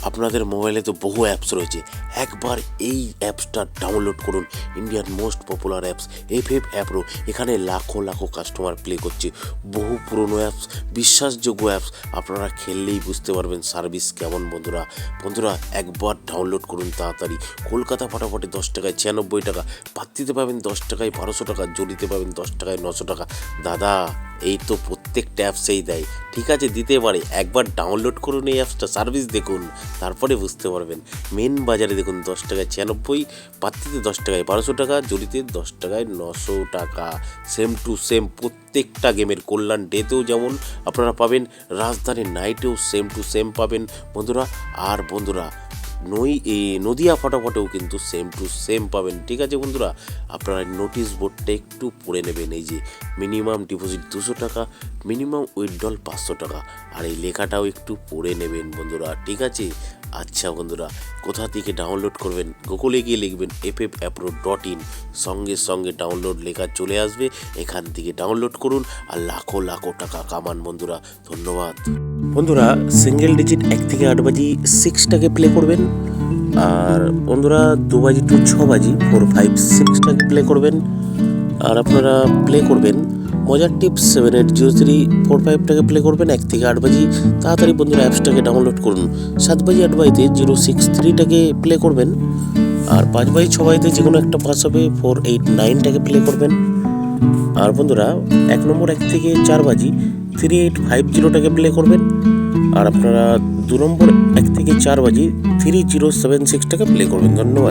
আপনাদের মোবাইলে তো বহু অ্যাপস রয়েছে, একবার এই অ্যাপসটা ডাউনলোড করুন। ইন্ডিয়ার most popular apps FF app pro. এখানে লাখো লাখো কাস্টমার প্লে করছে। বহু পুরনো অ্যাপস, বিশ্বাসযোগ্য অ্যাপস। আপনারা খেললেই বুঝতে পারবেন সার্ভিস কেমন। বন্ধুরা একবার ডাউনলোড করুন তাড়াতাড়ি। কলকাতা ফাটাফাটি 10 টাকায় 96 টাকা, পাত্তিতে পাবেন 10 টাকায় 1200 টাকা, জড়িতে পাবেন 10 টাকায় 900 টাকা। দাদা এই তো প্রত্যেকটা অ্যাপসেই দেয়, ঠিক আছে দিতে পারে। একবার ডাউনলোড করুন এই অ্যাপসটা, সার্ভিস দেখুন, তারপরে বুঝতে পারবেন। মেন বাজারে দেখুন 10 টাকায় 96, পাত্তিতে 10 টাকায় 1200 টাকা, জড়িতে 10 টাকায় 900 টাকা। সেম টু সেম প্রত্যেকটা গেমের। কল্যাণ ডেতেও যেমন আপনারা পাবেন, রাজধানী নাইটেও সেম টু সেম পাবেন বন্ধুরা। আর বন্ধুরা নদিয়া ফটাফটেও কিন্তু সেম টু সেম পাবেন, ঠিক আছে বন্ধুরা। আপনারা নোটিশ বোর্ডটা একটু পড়ে নেবেন। এই যে মিনিমাম ডিপোজিট 200 টাকা, মিনিমাম উইথড্রল 500 টাকা। আর এই লেখাটাও একটু পড়ে নেবেন বন্ধুরা, ঠিক আছে। আচ্ছা বন্ধুরা, কোথা থেকে ডাউনলোড করবেন? গুগলে গিয়ে লিখবেন ffapro.in, সঙ্গে সঙ্গে ডাউনলোড লেখা চলে আসবে। এখান থেকে ডাউনলোড করুন আর লাখো লাখো টাকা কামান বন্ধুরা। ধন্যবাদ বন্ধুরা। সিঙ্গেল ডিজিট 1 থেকে 8 বাজি 6টাকে প্লে করবেন। আর বন্ধুরা 2 বাজি টু 6 বাজি 4, 5, 6টাকে প্লে করবেন। আর আপনারা প্লে করবেন মজার টিপস 7803 4, 5টাকে প্লে করবেন 1 থেকে 8 বাজি। তাড়াতাড়ি বন্ধুরা অ্যাপসটাকে ডাউনলোড করুন। 7 বাজি 8 বাজিতে 063টাকে প্লে করবেন। আর 5 বাজি 6 বাজিতে যে কোনো একটা পাস হবে 489টাকে প্লে করবেন। আর বন্ধুরা 1 নম্বর 1 থেকে 4 বাজি 3850টাকে প্লে করবেন। আর আপনারা 2 নম্বর 1 থেকে 4 বাজি 3076টাকে প্লে করবেন। ধন্যবাদ।